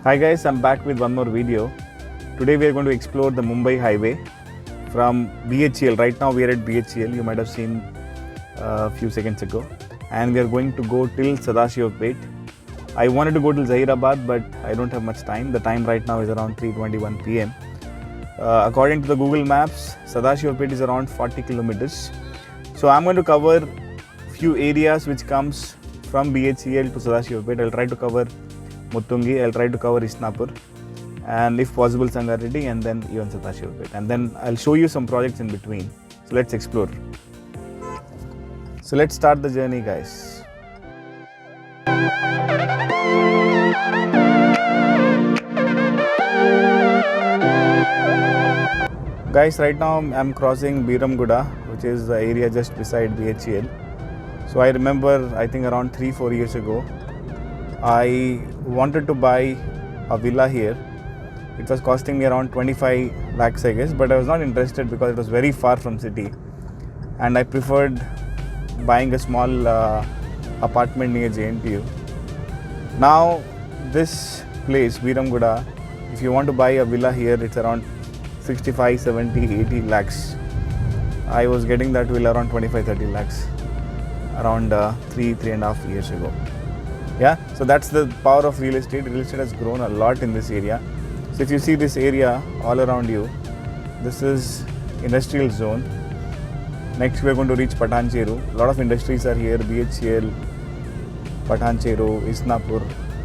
Hi guys, I'm back with one more video. Today we are going to explore the Mumbai highway from BHEL. Right now we are at BHEL, you might have seen a few seconds ago. And we are going to go till Sadashivapet. I wanted to go till Zahirabad, but I don't have much time. The time right now is around 3:21 p.m. According to the Google Maps, Sadashivapet is around 40 kilometers. So I'm going to cover few areas which comes from BHEL to Sadashivapet. I'll try to cover Muttungi, I'll try to cover Isnapur, and if possible Sangareddy, and then even Sadashivapet. And then I'll show you some projects in between. So let's explore. So let's start the journey, guys. Guys, right now I'm crossing Biramguda, which is the area just beside BHEL. So I remember, I think around 3-4 years ago, I wanted to buy a villa here. It was costing me around 25 lakhs, I guess, but I was not interested because it was very far from city, and I preferred buying a small apartment near JNTU. Now this place, Biramguda, if you want to buy a villa here, it's around 65, 70, 80 lakhs. I was getting that villa around 25-30 lakhs around 3.5 years ago. Yeah, so that's the power of real estate. Real estate has grown a lot in this area. So if you see this area all around you, this is industrial zone. Next we are going to reach Patancheru. A lot of industries are here, BHEL, Patancheru, Isnapur.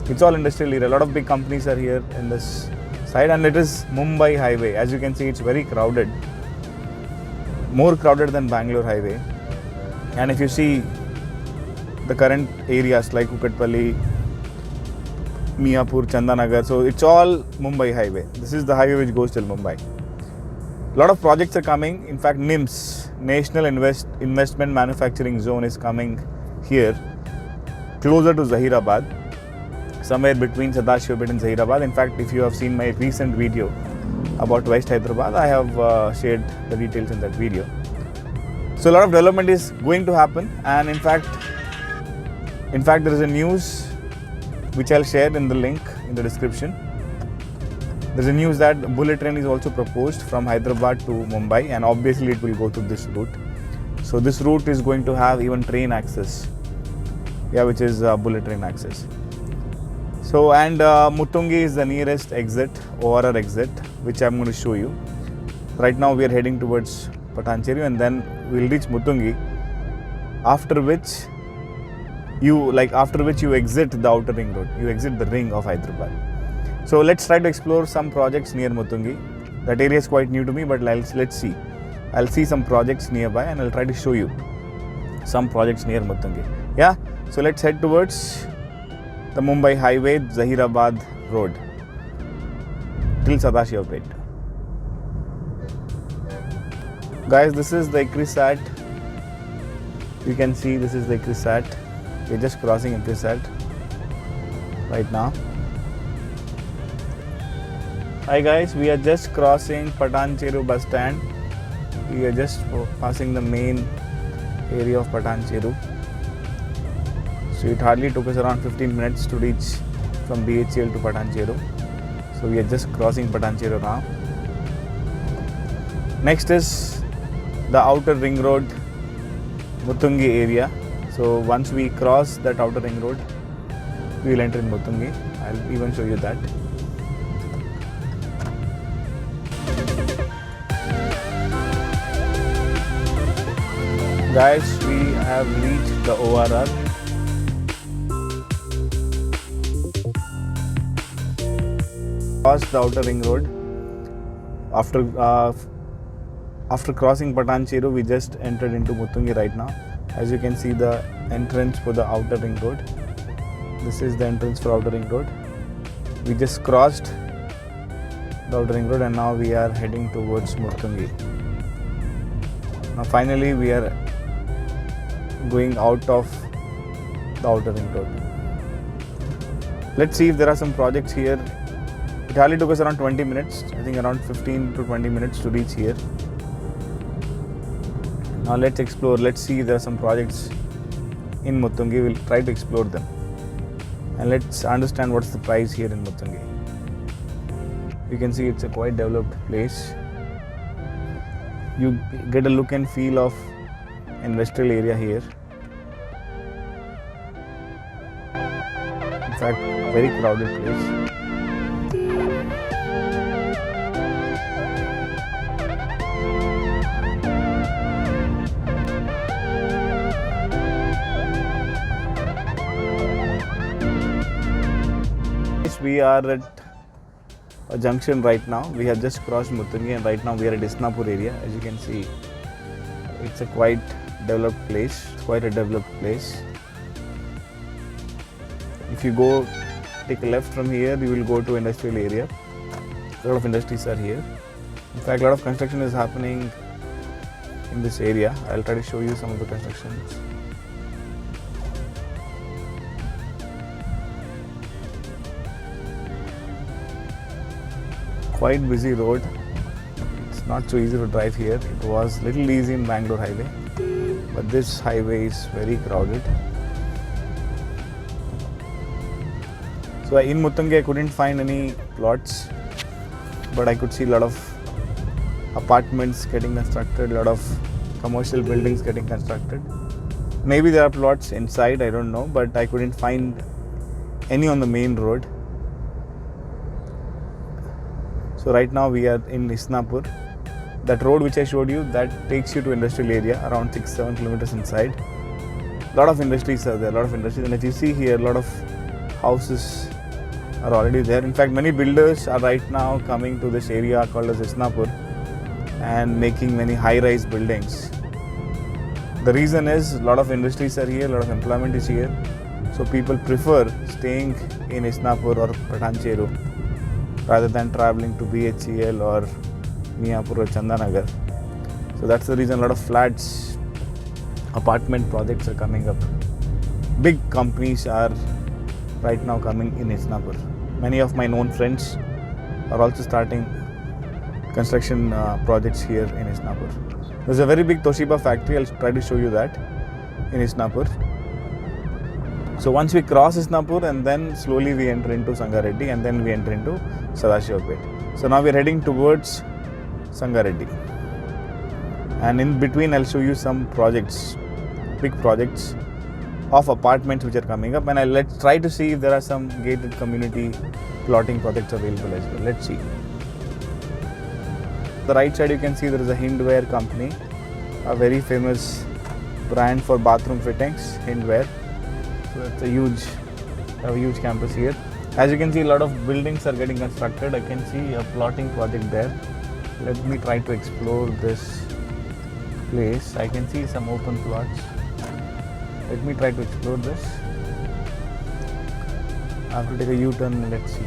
It's all industrial area. A lot of big companies are here in this side, and it is Mumbai highway. As you can see, it's very crowded. More crowded than Bangalore highway. And if you see the current areas like Kukatpalli, Miapur, Chandanagar, so it's all Mumbai highway. This is the highway which goes till Mumbai. A lot of projects are coming. In fact, NIMS, National Investment Manufacturing Zone, is coming here, closer to Zahirabad, somewhere between Sadashivapet and Zahirabad. In fact, if you have seen my recent video about West Hyderabad, I have shared the details in that video. So a lot of development is going to happen, and in fact there is a news which I'll share in the link in the description. There's a news that bullet train is also proposed from Hyderabad to Mumbai, and obviously it will go through this route. So this route is going to have even train access, which is bullet train access. So, and Muttungi is the nearest exit, ORR exit, which I'm going to show you. Right now we are heading towards Patancheru, and then we'll reach Muttungi, after which you exit the outer ring road. You exit the ring of Hyderabad. So let's try to explore some projects near Muttungi. That area is quite new to me, but let's see. I'll see some projects nearby, and I'll try to show you some projects near Muttungi. Yeah, so let's head towards the Mumbai highway, Zahirabad road, till Sadashivapet. Guys, this is the ICRISAT. You can see this is the ICRISAT. We're just crossing ICRISAT right now. Hi guys, we are just crossing Patancheru bus stand. We are just passing the main area of Patancheru. So it hardly took us around 15 minutes to reach from BHEL to Patancheru. So we are just crossing Patancheru now. Next is the outer ring road, Muttungi area. So once we cross that outer ring road, we will enter in Muttungi. I'll even show you that. Guys, we have reached the ORR. Crossed the outer ring road. After crossing Patancheru, we just entered into Muttungi right now. As you can see, the entrance for the outer ring road. This is the entrance for outer ring road. We just crossed the outer ring road, and now we are heading towards Muttungi. Now finally we are going out of the outer ring road. Let's see if there are some projects here. It hardly took us around 20 minutes, I think around 15 to 20 minutes to reach here. Now let's explore, let's see if there are some projects in Muttungi. We'll try to explore them, and let's understand what's the price here in Muttungi. You can see it's a quite developed place. You get a look and feel of industrial area here. In fact, very crowded place. We are at a junction right now. We have just crossed Muttungi and right now we are at Isnapur area. As you can see, it's a quite developed place. Quite a developed place. If you go take a left from here, you will go to industrial area. A lot of industries are here. In fact, a lot of construction is happening in this area. I'll try to show you some of the constructions. Quite busy road. It's not so easy to drive here. It was little easy in Bangalore highway, but this highway is very crowded. So in Muttungi I couldn't find any plots, but I could see a lot of apartments getting constructed, a lot of commercial buildings getting constructed. Maybe there are plots inside, I don't know, but I couldn't find any on the main road. So right now we are in Isnapur. That road which I showed you, that takes you to industrial area around 6-7 kilometers inside. A lot of industries are there, and if you see here, a lot of houses are already there. In fact, many builders are right now coming to this area called as Isnapur and making many high-rise buildings. The reason is a lot of industries are here, a lot of employment is here. So people prefer staying in Isnapur or Pathancheru rather than traveling to BHEL or Miapur or Chandanagar. So that's the reason a lot of flats, apartment projects are coming up. Big companies are right now coming in Isnapur. Many of my known friends are also starting construction projects here in Isnapur. There's a very big Toshiba factory. I'll try to show you that in Isnapur. So once we cross Isnapur and then slowly we enter into Sangareddy and then we enter into Sadashivapet. So now we are heading towards Sangareddy. And in between I'll show you some projects, big projects of apartments which are coming up, and let's try to see if there are some gated community plotting projects available as well. Let's see. The right side you can see there is a Hindware company, a very famous brand for bathroom fittings, Hindware. So it's a huge campus here. As you can see, a lot of buildings are getting constructed. I can see a plotting project there. Let me try to explore this place. I can see some open plots. Let me try to explore this. I have to take a U-turn. Let's see.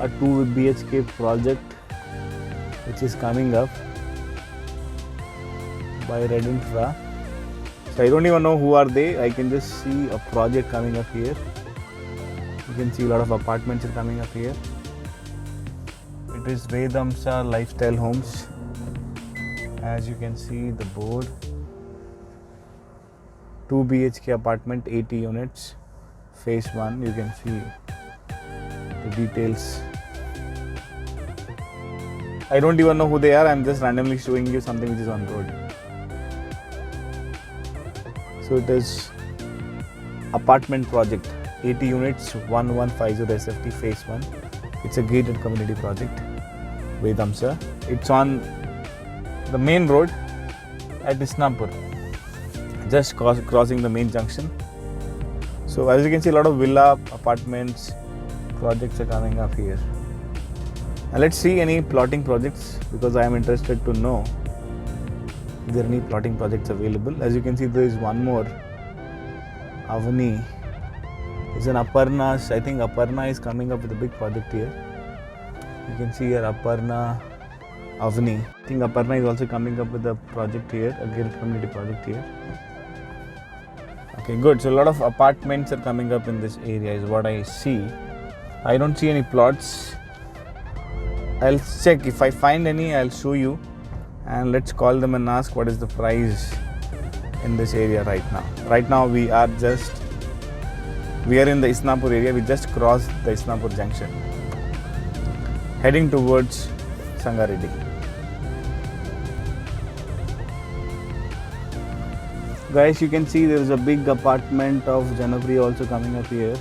A 2 BHK project which is coming up by Red Infra. So I don't even know who are they. I can just see a project coming up here. You can see a lot of apartments are coming up here. It is Vedamsa Lifestyle Homes. As you can see the board. 2 BHK apartment, 80 units. Phase 1. You can see the details. I don't even know who they are. I'm just randomly showing you something which is on road. So it is apartment project, 80 units, 1150 SFT phase 1. It's a gated community project, Vedamsa. It's on the main road at Isnapur, just crossing the main junction. So as you can see, a lot of villa apartments projects are coming up here. Now let's see any plotting projects, because I am interested to know if there are any plotting projects available. As you can see, there is one more, Avani. It's an Aparna. I think Aparna is coming up with a big project here. You can see here Aparna, Avani. I think Aparna is also coming up with a project here, a gated community project here. Okay, good. So a lot of apartments are coming up in this area is what I see. I don't see any plots. I'll check. If I find any, I'll show you. And let's call them and ask what is the price in this area right now. Right now we are just We are in the Isnapur area. We just crossed the Isnapur junction, heading towards Sangareddy. Guys, you can see there is a big apartment of Janapriya also coming up here.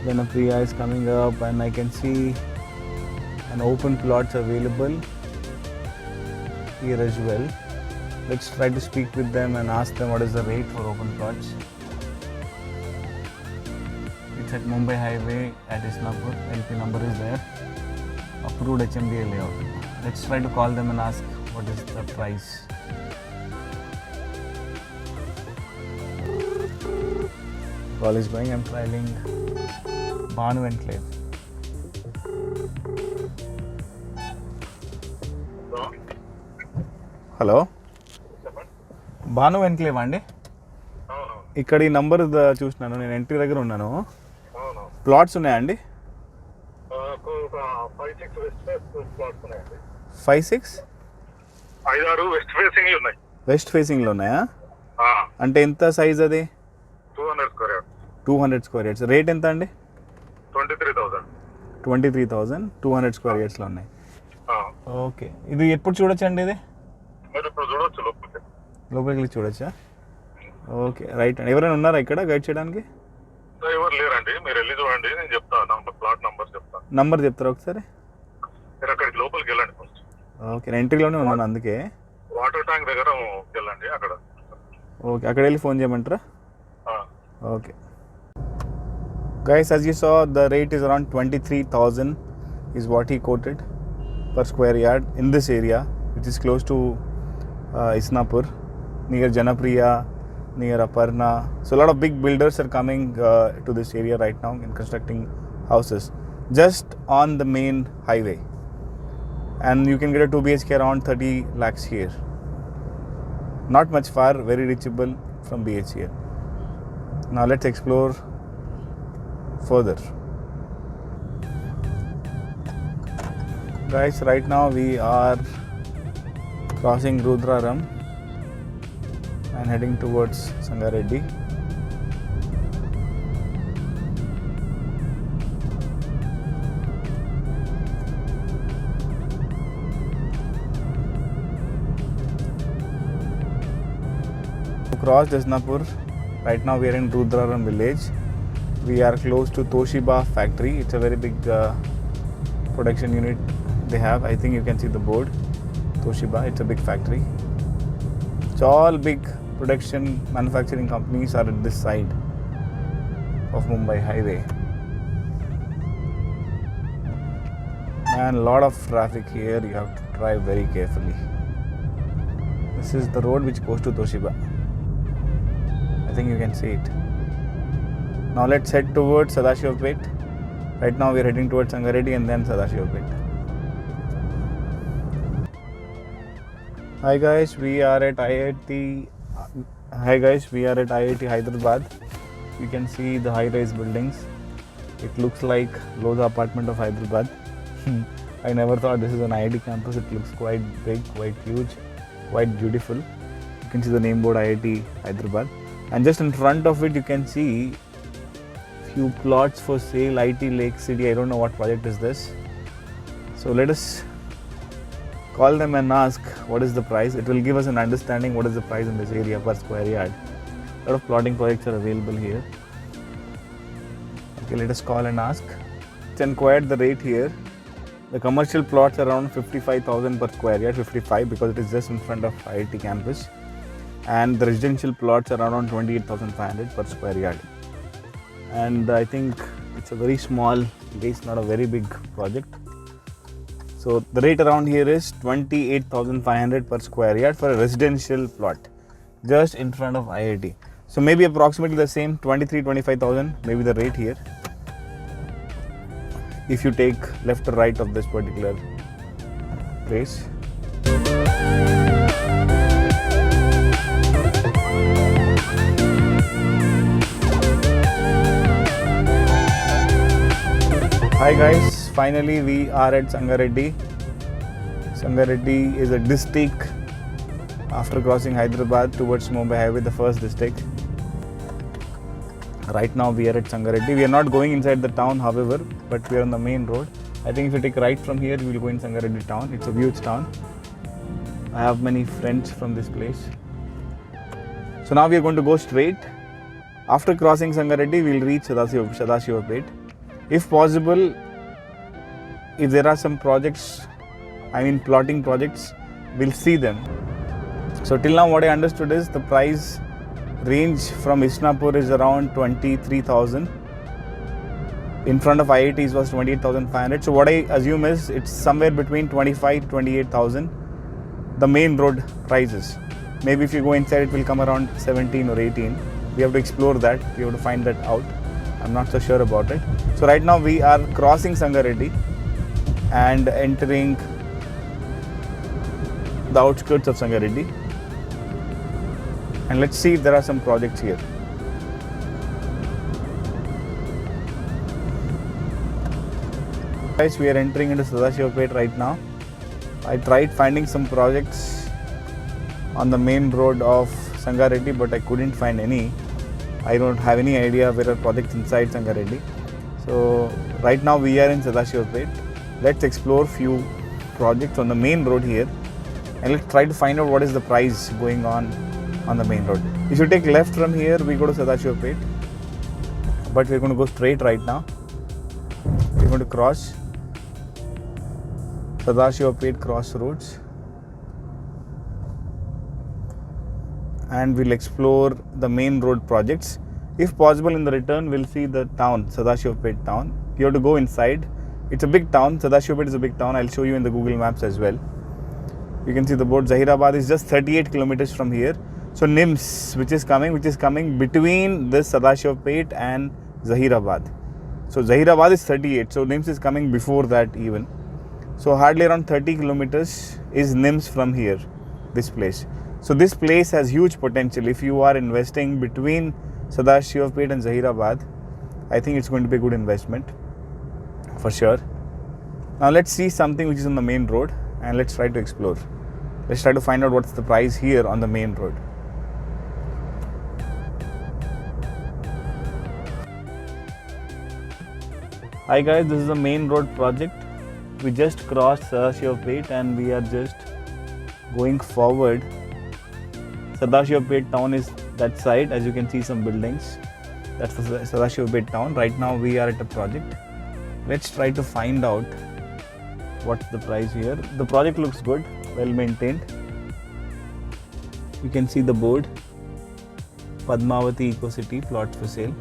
Janapriya is coming up, and I can see an open plots available here as well. Let's try to speak with them and ask them what is the rate for open plots. It's at Mumbai Highway at Isnapur. LP number is there. Approved HMDA layout. Let's try to call them and ask what is the price. Call is going. I'm trialing Bhanu Enclave. Hello Bhanu enclave అండి. ఇక్కడ ఈ number చూసినాను, నేను entry దగ్గర ఉన్నాను. Plots ఉన్నాయండి? 5-6 west ఫేసింగ్లో ఉన్నాయా? అంటే ఎంత సైజ్ అది? 200 స్క్వేర్ యార్డ్స్. రేట్ ఎంత అండి? 23,000 200 స్క్వేర్ యార్డ్స్లో ఉన్నాయి. ఓకే, ఇది ఎప్పుడు చూడొచ్చు అండి? ఇది లోపలికి చూడొచ్చా? ఓకే, రైట్ అండి. ఎవరైనా ఉన్నారా ఇక్కడ గైడ్ చేయడానికి? ఎవరు లేరండి, మీరు వెళ్ళి చూడండి, నేను చెప్తాను. ప్లాట్ నంబర్ చెప్తాను. నంబర్ చెప్తారా ఒకసారి? మీరు అక్కడికి లోపలికి వెళ్ళండి ఫస్ట్. ఓకే, నేను ఎంట్రీలోనే ఉన్నాను, అందుకే. వాటర్ ట్యాంక్ దగ్గర వెళ్ళండి అక్కడ. ఓకే, అక్కడ వెళ్ళి ఫోన్ చేయమంటారా? Okay. Guys, as you saw, the rate is around 23,000 is what he quoted per square yard in this area, which is close to Isnapur, near Janapriya, near Aparna. So a lot of big builders are coming to this area right now and constructing houses just on the main highway. And you can get a 2 BHK around 30 lakhs here. Not much far, very reachable from BH here. Now let's explore further. Guys, right now we are crossing Rudraram and heading towards Sangareddy. Crossed Isnapur. Right now we are in Rudraram village. We are close to Toshiba factory. It's a very big production unit they have. I think you can see the board. Toshiba, it's a big factory. So all big production manufacturing companies are at this side of Mumbai highway. And a lot of traffic here. You have to drive very carefully. This is the road which goes to Toshiba. I think you can see it. Now let's head towards Sadashivapet. Right now we are heading towards Sangareddy and then Sadashivapet. Hi guys, we are at IIT Hyderabad. You can see the high-rise buildings. It looks like Lodha apartment of Hyderabad. I never thought this is an IIT campus. It looks quite big, quite huge, quite beautiful. You can see the name board IIT Hyderabad. And just in front of it you can see few plots for sale, IT Lake City. I don't know what project is this. So let us call them and ask what is the price. It will give us an understanding what is the price in this area per square yard. A lot of plotting projects are available here. Okay, let us call and ask. It's inquired the rate here. The commercial plots are around 55,000 per square yard, 55 because it is just in front of IIT campus. And the residential plots are around 28,500 per square yard. And I think it's a very small base, not a very big project. So the rate around here is 28,500 per square yard for a residential plot just in front of IIT. So maybe approximately the same 23-25,000 maybe the rate here if you take left or right of this particular place. Hi guys, finally we are at Sangareddy. Sangareddy is a district after crossing Hyderabad towards Mumbai highway, the first district. Right now we are at Sangareddy. We are not going inside the town, however, but we are on the main road. I think if you take right from here, we will go in Sangareddy town. It's a huge town. I have many friends from this place. So now we are going to go straight. After crossing Sangareddy, we will reach Sadashivapet. If possible, if there are some projects, plotting projects, we'll see them. So till now what I understood is the price range from Isnapur is around 23,000. In front of IITs was 28,500. So what I assume is it's somewhere between 25 to 28,000. The main road prices. Maybe if you go inside it will come around 17 or 18. We have to explore that. We have to find that out. I'm not so sure about it. So right now we are crossing Sangareddy and entering the outskirts of Sangareddy. And let's see if there are some projects here. Guys, we are entering into Sadashivapet right now. I tried finding some projects on the main road of Sangareddy, but I couldn't find any. I don't have any idea where are projects inside Sangareddy. So right now we are in Sadashivapet. Let's explore few projects on the main road here, and let's try to find out what is the price going on the main road. If you take left from here, we go to Sadashivapet, but we're going to go straight right now. We're going to cross Sadashivapet crossroads and we'll explore the main road projects. If possible, in the return, we'll see the town, Sadashivapet town. You have to go inside. It's a big town. Sadashivapet is a big town. I'll show you in the Google Maps as well. You can see the board. Zahirabad is just 38 kilometers from here. So NIMS, which is coming between this Sadashivapet and Zahirabad. So Zahirabad is 38. So NIMS is coming before that even. So hardly around 30 kilometers is NIMS from here, this place. So this place has huge potential. If you are investing between Sadashivapet and Zahirabad, I think it's going to be a good investment for sure. Now let's see something which is on the main road and let's try to explore. Let's try to find out what's the price here on the main road. Hi guys, this is the main road project. We just crossed Sadashivapet and we are just going forward. Sadashivapet town is that side. As you can see, some buildings. That's the Sadashivapet town. Right now we are at a project. Let's try to find out what's the price here. The project looks good, well maintained. You can see the board, Padmavati Eco City, plots for sale.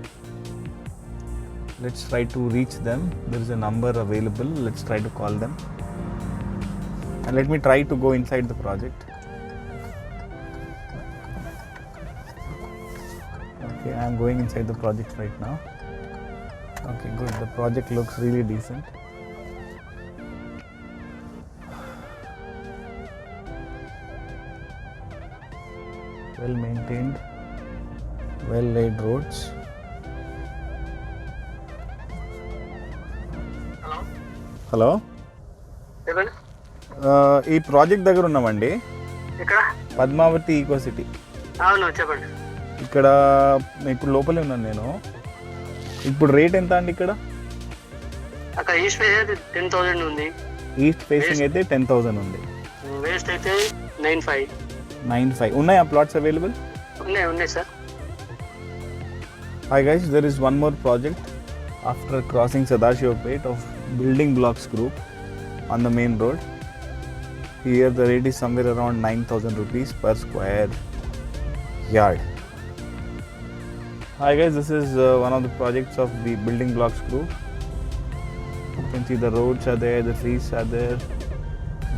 Let's try to reach them. There is a number available. Let's try to call them. And let me try to go inside the project. Okay, I am going inside the project right now. Okay, good. The project looks really decent. Well maintained, well laid roads. Hello చెప్పండి. ఈ project దగ్గర ఉన్నామండి, ఇక్కడ Padmavati eco city. అవును, చెప్పండి. ఇక్కడ ఇప్పుడు లోపలే ఉన్నాను నేను. ఇప్పుడు రేట్ ఎంత అండి ఇక్కడ? అక్కడ ఈస్ట్ ఫేస్ అయితే 10,000 ఉంది. ఈస్ట్ ఫేసింగ్ అయితే 10,000 ఉంది. వెస్ట్ అయితే 9,500 ఉన్నాయా ప్లాట్స్ అవైలబుల్? ఉన్నాయి sir. Hi guys, there is one more project after crossing Sadashivapet of Building Blocks Group on the main road. Here the rate is somewhere around 9,000 rupees per square yard. Hi guys, this is one of the projects of the Building Blocks Group. You can see the roads are there, the trees are there,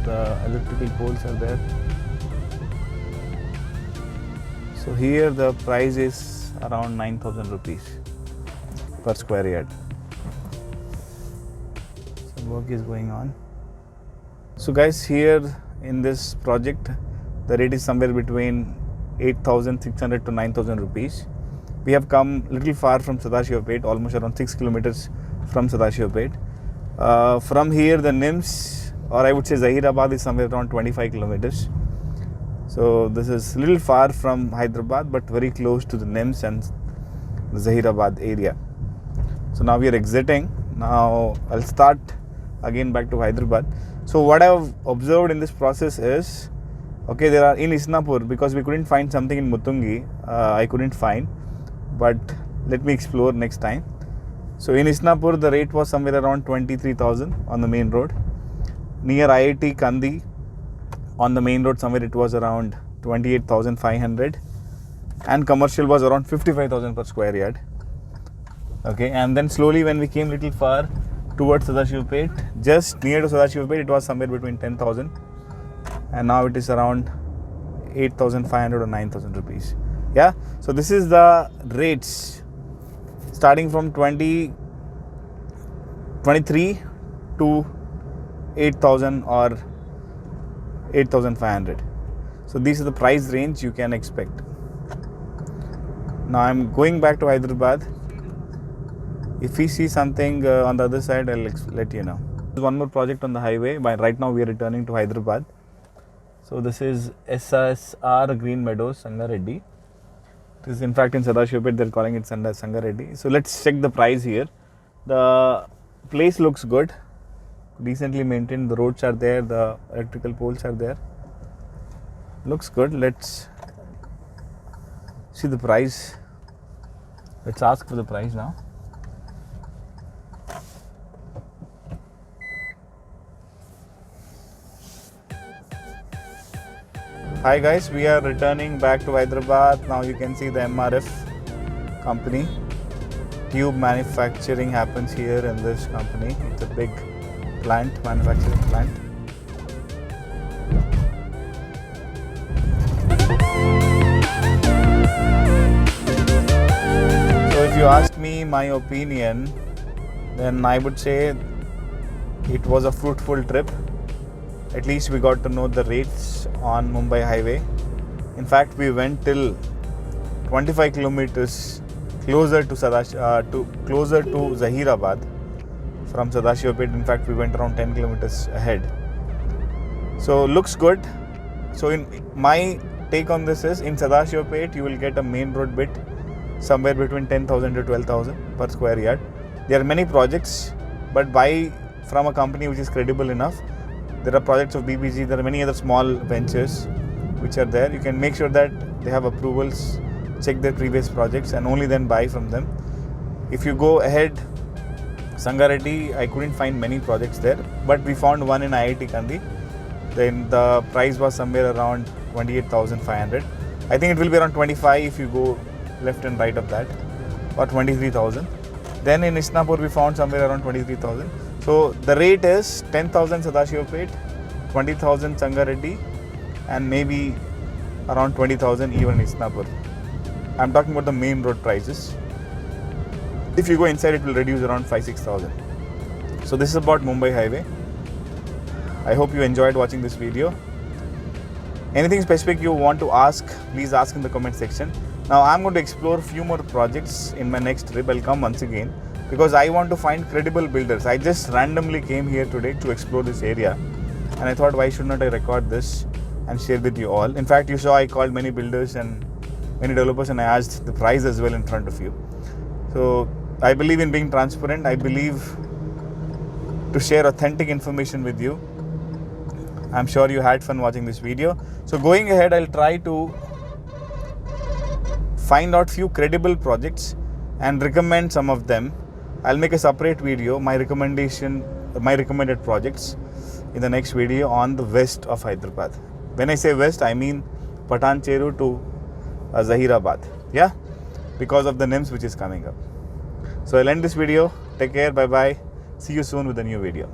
the electrical poles are there. So here the price is around 9,000 rupees per square yard. Some work is going on. So guys, here in this project the rate is somewhere between 8,600 to 9,000 rupees. We have come little far from Sadashivapet, almost around 6 kilometers from Sadashivapet. From here the NIMS, or I would say Zahirabad, is somewhere around 25 kilometers. So this is little far from Hyderabad but very close to the NIMS and the Zahirabad area. So now we are exiting. Now I'll start again back to Hyderabad. So what I've observed in this process is, okay, there are in Isnapur, because we couldn't find something in Muttungi, I couldn't find, but let me explore next time. So in Isnapur, the rate was somewhere around 23,000 on the main road. Near IIT Kandi, on the main road somewhere it was around 28,500, and commercial was around 55,000 per square yard. Okay, and then slowly when we came little far towards Sadashivpet, just near to Sadashivpet, it was somewhere between 10,000, and now it is around 8,500 or 9,000 rupees. Yeah, so this is the rates starting from 23 to 8,000 or 8,500. So these are the price range you can expect. Now I'm going back to Hyderabad. If we see something on the other side, I'll let you know. There's one more project on the highway. Right now we are returning to Hyderabad. So this is SSR Green Meadows, Sangareddy. This is in fact in Sadashivpet, they're calling it Sangareddy. So let's check the price here. The place looks good, decently maintained. The roads are there, the electrical poles are there. Looks good. Let's see the price. Let's ask for the price now. Hi guys, we are returning back to Hyderabad. Now you can see the MRF company. Tube manufacturing happens here in this company. It's a big plant, manufacturing plant. So if you ask me my opinion, then I would say it was a fruitful trip. At least we got to know the rates on Mumbai highway. In fact, we went till 25 kilometers closer to Zahirabad from Sadashivpet. In fact, we went around 10 kilometers ahead. So looks good. So in my take on this is, in Sadashivpet you will get a main road bit somewhere between 10,000 to 12,000 per square yard. There are many projects, but buy from a company which is credible enough. There are projects of BBG, there are many other small ventures which are there. You can make sure that they have approvals, check their previous projects, and only then buy from them. If you go ahead, Sangareddy, I couldn't find many projects there, but we found one in IIT Kandi. Then the price was somewhere around 28,500. I think it will be around 25 if you go left and right of that, or 23,000. Then in Isnapur we found somewhere around 23,000. So the rate is 10,000 Sadashivpet, 20,000 Sangareddy, and maybe around 20,000 even in Isnapur. I'm talking about the main road prices. If you go inside, it will reduce around 5,000-6,000. So this is about Mumbai highway. I hope you enjoyed watching this video. Anything specific you want to ask, please ask in the comment section. Now I'm going to explore a few more projects in my next trip. I'll come once again, because I want to find credible builders. I just randomly came here today to explore this area, and I thought, why should not I record this and share with you all. In fact, you saw I called many builders and many developers, and I asked the price as well in front of you. So I believe in being transparent. I believe to share authentic information with you. I'm sure you had fun watching this video. So going ahead, I'll try to find out few credible projects and recommend some of them. I'll make a separate video, my recommended projects, in the next video on the west of Hyderabad. When I say west, I mean Patan Cheru to Zahirabad. Yeah, because of the NIMS which is coming up. So I'll end this video. Take care. Bye bye. See you soon with a new video.